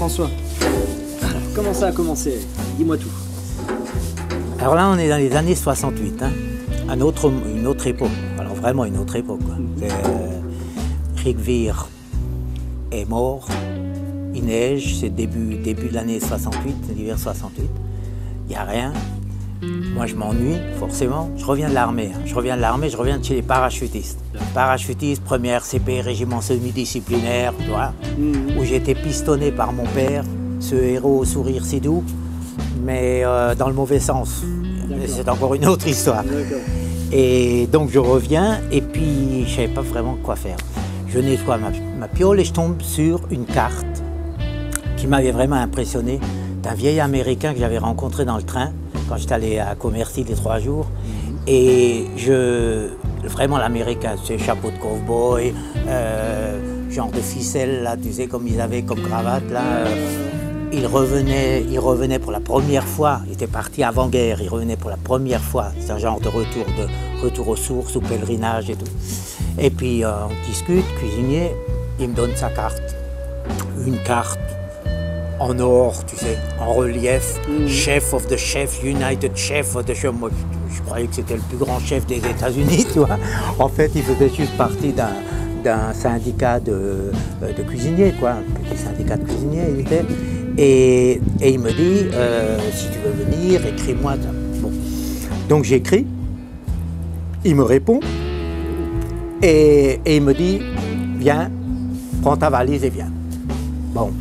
François, alors, comment ça a commencé? Dis-moi tout. Alors là, on est dans les années 68, hein. Une autre époque. Alors vraiment une autre époque, quoi. Rick Weir est mort, il neige, c'est début de l'année 68, l'hiver 68. Il n'y a rien. Moi, je m'ennuie, forcément. Je reviens de l'armée. Hein. Je reviens de chez les parachutistes. Parachutistes, première CP, régiment semi-disciplinaire, tu vois, où j'ai été pistonné par mon père, ce héros au sourire si doux, mais dans le mauvais sens. C'est encore une autre histoire. Et donc, je reviens, et puis, je ne savais pas vraiment quoi faire. Je nettoie ma piole et je tombe sur une carte qui m'avait vraiment impressionné, d'un vieil Américain que j'avais rencontré dans le train quand j'étais allé à Commercy les 3 jours. Et vraiment l'Américain, c'est chapeau de cow-boy, genre de ficelle, là, tu sais, comme ils avaient comme cravate, là. Il revenait pour la première fois, il était parti avant-guerre, il revenait pour la première fois. C'est un genre de retour aux sources, au pèlerinage et tout. Et puis on discute, cuisinier, il me donne sa carte. Une carte en or, tu sais, en relief, chef of the chef, United chef of the chef. Moi, je croyais que c'était le plus grand chef des États-Unis, tu vois. En fait, il faisait juste partie d'un syndicat de cuisiniers, quoi, un petit syndicat de cuisiniers, il était. Et il me dit, si tu veux venir, écris-moi. Bon. Donc j'écris, il me répond, et il me dit, viens, prends ta valise et viens. Bon.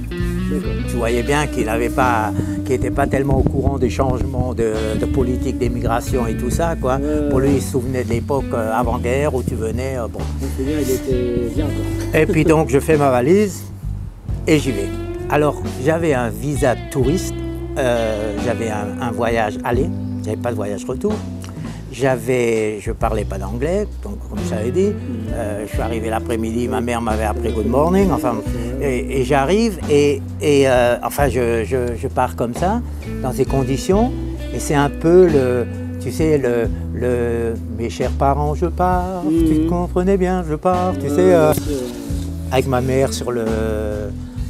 Tu voyais bien qu'il n'était pas tellement au courant des changements de politique d'immigration et tout ça, quoi. Pour lui, il se souvenait de l'époque avant-guerre où tu venais. Bon. C'est bien, il était bien, quoi. Et puis donc, je fais ma valise et j'y vais. Alors, j'avais un visa de touriste, j'avais un voyage aller, j'avais pas de voyage retour. Je parlais pas d'anglais, donc comme je t'avais dit, je suis arrivé l'après-midi, ma mère m'avait appris good morning, enfin, et j'arrive enfin je pars comme ça, dans ces conditions, et c'est un peu tu sais, mes chers parents, je pars, tu te comprenais bien, je pars, tu sais, avec ma mère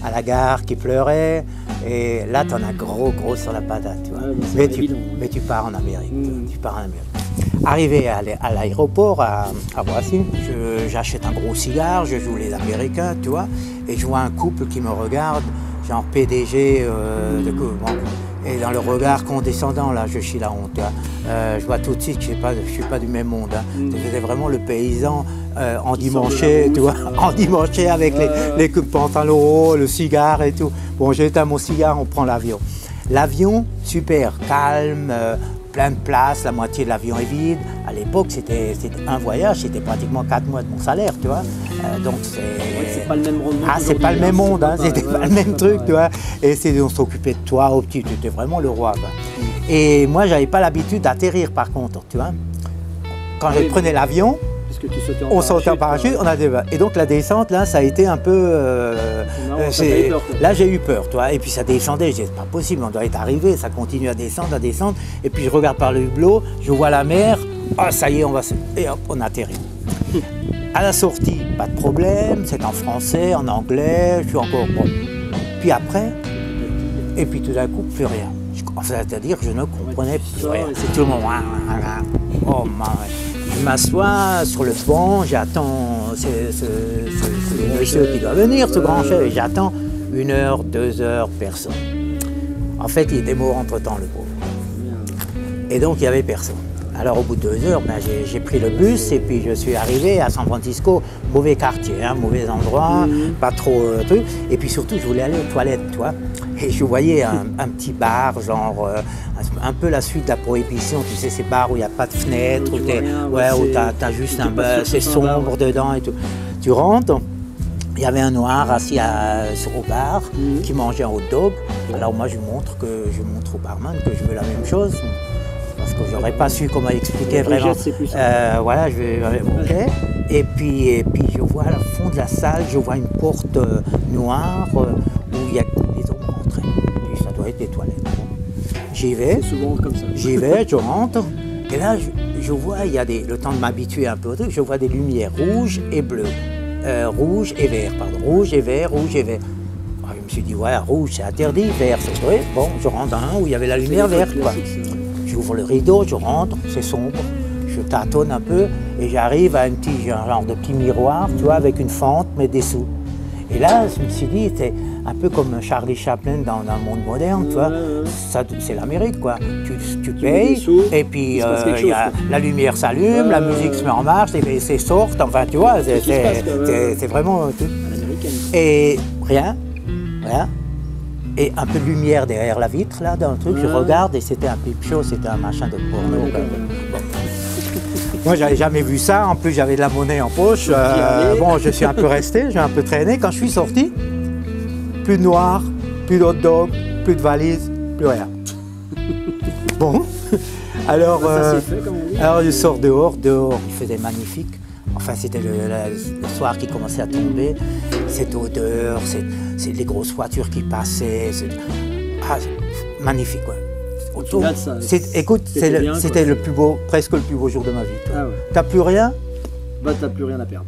à la gare qui pleurait, et là t'en as gros sur la patate, tu vois. Mais tu pars en Amérique, tu pars en Amérique. Arrivé à l'aéroport à Roissy, j'achète un gros cigare, je joue les Américains, tu vois, et je vois un couple qui me regarde, genre PDG et dans le regard condescendant, là, je chie la honte. Je vois tout de suite que je suis pas du même monde. Hein. C'était vraiment le paysan endimanché, tu vois, endimanché avec les pantalons hauts, le cigare et tout. Bon, j'éteins mon cigare, on prend l'avion. L'avion, super, calme, plein de place, la moitié de l'avion est vide. À l'époque, c'était un voyage, c'était pratiquement 4 mois de mon salaire, tu vois. Donc c'est pas le même monde. Ah, c'est pas le même monde, hein, c'était pas le même truc, tu vois. Et on s'occupait de toi au petit, tu étais vraiment le roi, quoi. Et moi, j'avais pas l'habitude d'atterrir, par contre, tu vois. Quand je prenais l'avion, on sautait en parachute, et donc la descente, là, ça a été un peu... là, j'ai eu peur, tu vois, et puis ça descendait, je disais, c'est pas possible, on doit être arrivé, ça continue à descendre, et puis je regarde par le hublot, je vois la mer, ah, ça y est, et hop, on atterrit. À la sortie, pas de problème, c'est en français, en anglais, je suis encore bon. Puis après, et puis tout d'un coup, plus rien. C'est-à-dire que je ne comprenais plus rien. C'est tout le monde. Oh, je m'assois sur le banc, j'attends le monsieur qui doit venir, ce grand chef, et j'attends 1 heure, 2 heures, personne. En fait, il était mort entre-temps, le pauvre. Et donc, il n'y avait personne. Alors, au bout de 2 heures, j'ai pris le bus et puis je suis arrivé à San Francisco, mauvais quartier, hein, mauvais endroit, pas trop truc. Et puis surtout, je voulais aller aux toilettes, tu vois. Et je voyais un petit bar, genre un peu la suite de la prohibition, tu sais, ces bars où il n'y a pas de fenêtre, où tu as juste c'est sombre dedans et tout. Tu rentres, il y avait un noir assis au bar qui mangeait un hot dog. Alors moi, je montre au barman que je veux la même chose. Parce que j'aurais pas su comment expliquer vraiment. Voilà, ok. Et puis je vois à la fond de la salle, je vois une porte noire où il y a des hommes rentrés. Ça doit être des toilettes. J'y vais. C'est souvent comme ça. J'y vais, je rentre. Et là, je vois, il y a le temps de m'habituer un peu au truc, je vois des lumières rouges et bleues. Rouge et vert, pardon. Rouge et vert, rouge et vert. me suis dit, ouais, rouge c'est interdit, vert c'est vrai. Bon, je rentre dans un où il y avait la lumière verte, quoi. J'ouvre le rideau, je rentre, c'est sombre, je tâtonne un peu et j'arrive à un genre de petit miroir, tu vois, avec une fente, mais dessous. Et là, je me suis dit, c'est un peu comme Charlie Chaplin dans le monde moderne, tu vois. C'est l'Amérique, quoi. Tu payes, et puis la lumière s'allume, la musique se met en marche, les WC sortent, enfin, tu vois, c'est vraiment... Et rien. Et un peu de lumière derrière la vitre, là, dans le truc, je regarde, et c'était un pipe show, c'était un machin de porno. Moi, j'avais jamais vu ça. En plus, j'avais de la monnaie en poche. Bon, je suis un peu resté, j'ai un peu traîné. Quand je suis sorti, plus de noir, plus de hot dog, plus de valise, plus rien. Bon, alors, je sors dehors. Dehors, il faisait magnifique. Enfin, c'était le soir qui commençait à tomber. Cette odeur, c'est les grosses voitures qui passaient. Magnifique, quoi. Écoute, c'était le plus beau, presque le plus beau jour de ma vie. Ah ouais. T'as plus rien? Bah t'as plus rien à perdre.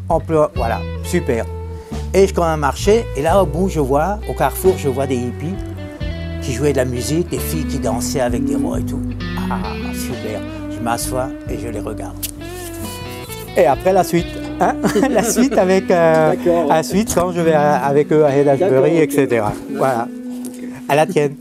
Voilà, super. Et je commence à marcher, et là au bout au carrefour, je vois des hippies qui jouaient de la musique, des filles qui dansaient avec des rois et tout. Ah, super. Je m'assois et je les regarde. Et après la suite, hein? La suite avec ensuite quand je vais avec eux à Head Ashbury, etc. Voilà. À la tienne.